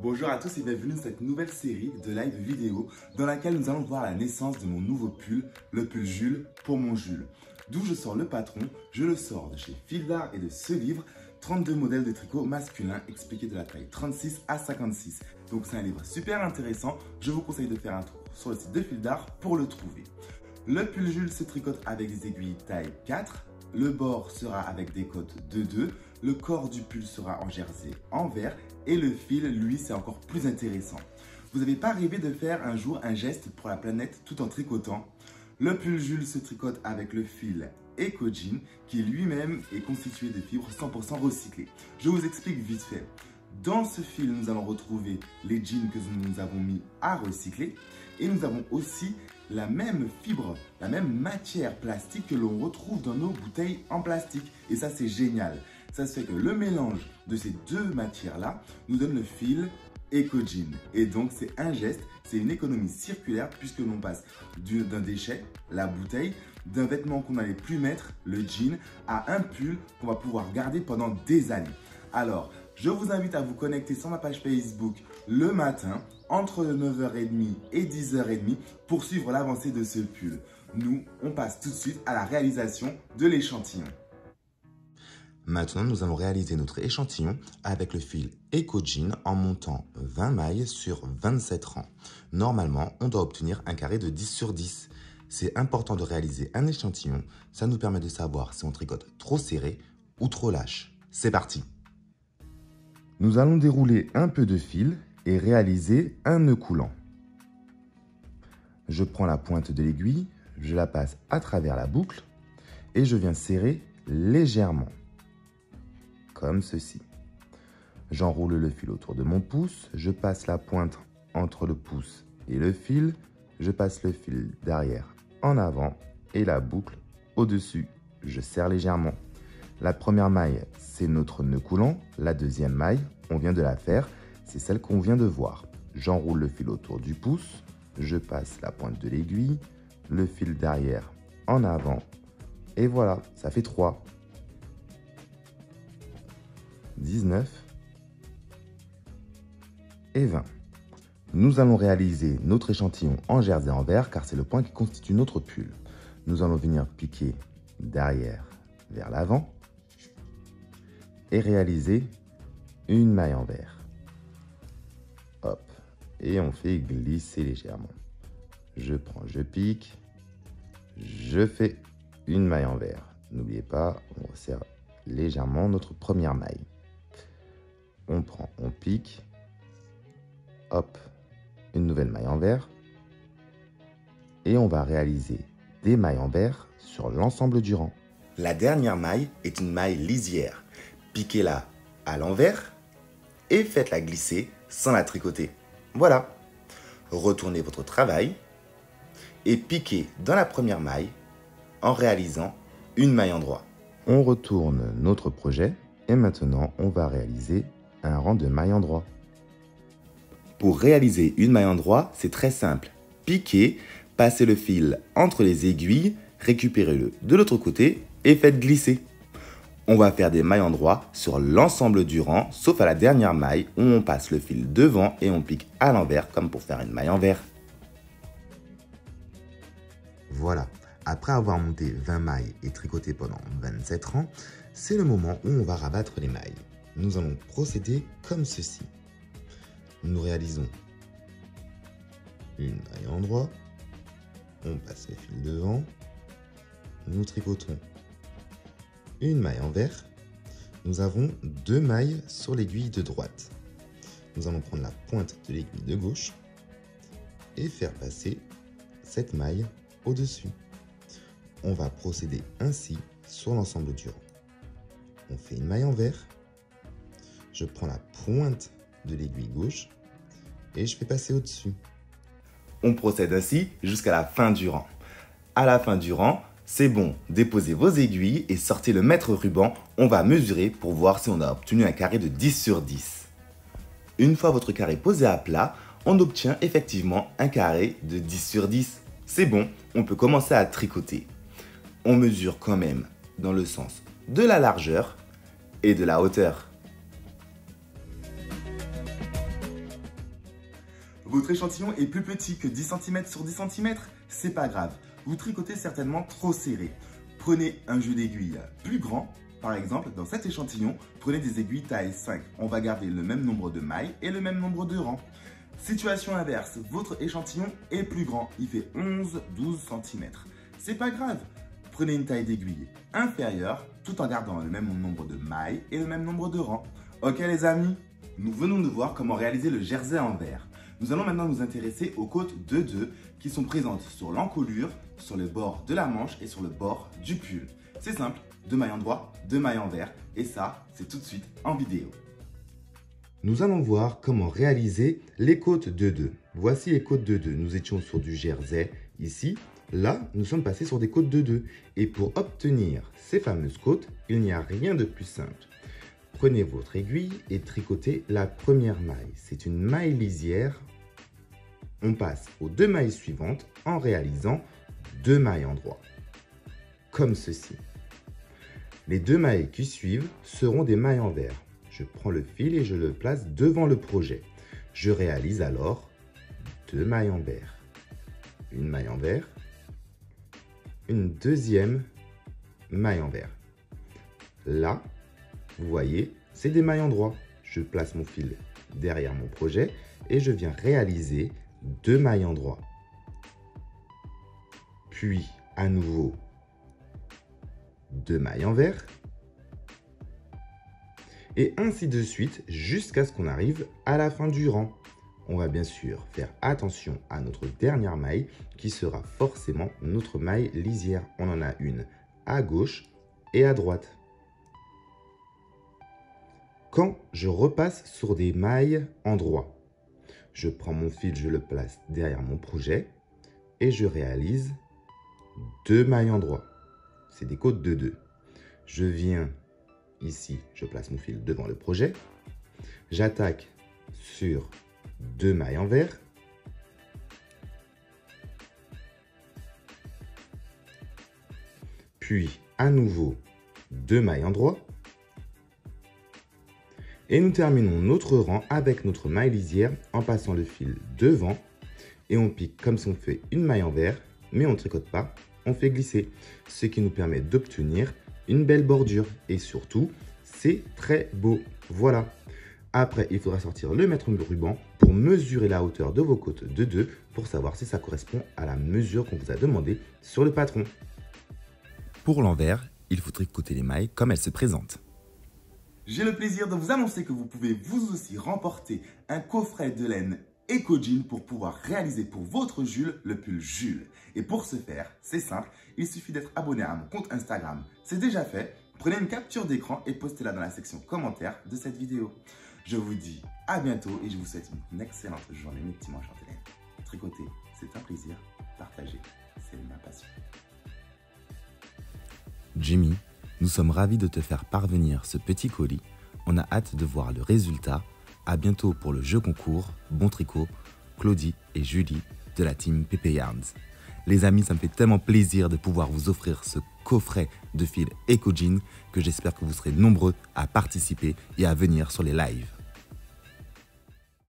Bonjour à tous et bienvenue dans cette nouvelle série de live vidéo dans laquelle nous allons voir la naissance de mon nouveau pull, le pull Jules pour mon Jules. D'où je sors le patron, je le sors de chez Fil d'Art et de ce livre, 32 modèles de tricot masculin expliqués de la taille 36 à 56. Donc c'est un livre super intéressant, je vous conseille de faire un tour sur le site de Fil d'Art pour le trouver. Le pull Jules se tricote avec des aiguilles taille 4, le bord sera avec des côtes de 2, le corps du pull sera en jersey en vert et le fil, lui, c'est encore plus intéressant. Vous n'avez pas rêvé de faire un jour un geste pour la planète tout en tricotant? Le pull Jules se tricote avec le fil EcoJean qui lui-même est constitué de fibres 100% recyclées. Je vous explique vite fait. Dans ce fil, nous allons retrouver les jeans que nous avons mis à recycler et nous avons aussi la même fibre, la même matière plastique que l'on retrouve dans nos bouteilles en plastique. Et ça, c'est génial. Ça se fait que le mélange de ces deux matières-là nous donne le fil EcoJean. Et donc, c'est un geste, c'est une économie circulaire puisque l'on passe d'un déchet, la bouteille, d'un vêtement qu'on n'allait plus mettre, le jean, à un pull qu'on va pouvoir garder pendant des années. Alors, je vous invite à vous connecter sur ma page Facebook le matin entre 9h30 et 10h30 pour suivre l'avancée de ce pull. Nous, on passe tout de suite à la réalisation de l'échantillon. Maintenant, nous allons réaliser notre échantillon avec le fil EcoJean en montant 20 mailles sur 27 rangs. Normalement, on doit obtenir un carré de 10 sur 10. C'est important de réaliser un échantillon, ça nous permet de savoir si on tricote trop serré ou trop lâche. C'est parti! Nous allons dérouler un peu de fil et réaliser un nœud coulant. Je prends la pointe de l'aiguille, je la passe à travers la boucle et je viens serrer légèrement, comme ceci. J'enroule le fil autour de mon pouce, je passe la pointe entre le pouce et le fil, je passe le fil derrière en avant et la boucle au-dessus. Je serre légèrement. La première maille, c'est notre nœud coulant. La deuxième maille, on vient de la faire, c'est celle qu'on vient de voir. J'enroule le fil autour du pouce, je passe la pointe de l'aiguille, le fil derrière en avant, et voilà, ça fait 3, 19 et 20. Nous allons réaliser notre échantillon en jersey en vert car c'est le point qui constitue notre pull. Nous allons venir piquer derrière vers l'avant et réaliser une maille en vert. Hop, et on fait glisser légèrement. Je prends, je pique, je fais une maille en vert. N'oubliez pas, on resserre légèrement notre première maille. On prend, on pique, hop, une nouvelle maille en vert. Et on va réaliser des mailles en vert sur l'ensemble du rang. La dernière maille est une maille lisière. Piquez-la à l'envers et faites-la glisser sans la tricoter. Voilà. Retournez votre travail et piquez dans la première maille en réalisant une maille endroit. On retourne notre projet et maintenant on va réaliser un rang de mailles endroit. Pour réaliser une maille endroit, c'est très simple. Piquez, passez le fil entre les aiguilles, récupérez-le de l'autre côté et faites glisser. On va faire des mailles endroit sur l'ensemble du rang, sauf à la dernière maille où on passe le fil devant et on pique à l'envers comme pour faire une maille en vert. Voilà, après avoir monté 20 mailles et tricoté pendant 27 rangs, c'est le moment où on va rabattre les mailles. Nous allons procéder comme ceci. Nous réalisons une maille endroit, on passe le fil devant, nous tricotons une maille en vert, nous avons 2 mailles sur l'aiguille de droite. Nous allons prendre la pointe de l'aiguille de gauche et faire passer cette maille au-dessus. On va procéder ainsi sur l'ensemble du rang. On fait une maille en vert, je prends la pointe de l'aiguille gauche et je fais passer au-dessus. On procède ainsi jusqu'à la fin du rang. À la fin du rang, c'est bon, déposez vos aiguilles et sortez le mètre ruban. On va mesurer pour voir si on a obtenu un carré de 10 sur 10. Une fois votre carré posé à plat, on obtient effectivement un carré de 10 sur 10. C'est bon, on peut commencer à tricoter. On mesure quand même dans le sens de la largeur et de la hauteur. Votre échantillon est plus petit que 10 cm sur 10 cm, c'est pas grave. Vous tricotez certainement trop serré. Prenez un jeu d'aiguilles plus grand. Par exemple, dans cet échantillon, prenez des aiguilles taille 5. On va garder le même nombre de mailles et le même nombre de rangs. Situation inverse, votre échantillon est plus grand. Il fait 11-12 cm. C'est pas grave. Prenez une taille d'aiguille inférieure tout en gardant le même nombre de mailles et le même nombre de rangs. Ok les amis, nous venons de voir comment réaliser le jersey en verre. Nous allons maintenant nous intéresser aux côtes 2-2 qui sont présentes sur l'encolure, sur le bord de la manche et sur le bord du pull. C'est simple, 2 mailles endroit, 2 mailles envers et ça, c'est tout de suite en vidéo. Nous allons voir comment réaliser les côtes 2-2. Voici les côtes 2-2. Nous étions sur du jersey ici. Là, nous sommes passés sur des côtes 2-2. Et pour obtenir ces fameuses côtes, il n'y a rien de plus simple. Prenez votre aiguille et tricotez la première maille. C'est une maille lisière. On passe aux 2 mailles suivantes en réalisant 2 mailles endroit. Comme ceci. Les 2 mailles qui suivent seront des mailles envers. Je prends le fil et je le place devant le projet. Je réalise alors 2 mailles envers. Une maille envers. Une deuxième maille envers. Là, vous voyez, c'est des mailles endroit. Je place mon fil derrière mon projet et je viens réaliser 2 mailles endroit. Puis, à nouveau, 2 mailles envers. Et ainsi de suite jusqu'à ce qu'on arrive à la fin du rang. On va bien sûr faire attention à notre dernière maille qui sera forcément notre maille lisière. On en a une à gauche et à droite. Quand je repasse sur des mailles endroit, je prends mon fil, je le place derrière mon projet et je réalise 2 mailles endroit. C'est des côtes 2-2. Je viens ici, je place mon fil devant le projet. J'attaque sur 2 mailles envers. Puis, à nouveau, 2 mailles endroit. Et nous terminons notre rang avec notre maille lisière en passant le fil devant. Et on pique comme si on fait une maille envers, mais on ne tricote pas, on fait glisser. Ce qui nous permet d'obtenir une belle bordure. Et surtout, c'est très beau. Voilà. Après, il faudra sortir le mètre ruban pour mesurer la hauteur de vos côtes de 2 pour savoir si ça correspond à la mesure qu'on vous a demandé sur le patron. Pour l'envers, il faut tricoter les mailles comme elles se présentent. J'ai le plaisir de vous annoncer que vous pouvez vous aussi remporter un coffret de laine EcoJean pour pouvoir réaliser pour votre Jules le pull Jules. Et pour ce faire, c'est simple, il suffit d'être abonné à mon compte Instagram. C'est déjà fait. Prenez une capture d'écran et postez-la dans la section commentaires de cette vidéo. Je vous dis à bientôt et je vous souhaite une excellente journée, mes petits manches en laine. Tricoter, c'est un plaisir. Partager, c'est ma passion. Jimmy, nous sommes ravis de te faire parvenir ce petit colis. On a hâte de voir le résultat. À bientôt pour le jeu concours. Bon tricot, Claudie et Julie de la team Pépé Yarns. Les amis, ça me fait tellement plaisir de pouvoir vous offrir ce coffret de fil EcoJean que j'espère que vous serez nombreux à participer et à venir sur les lives.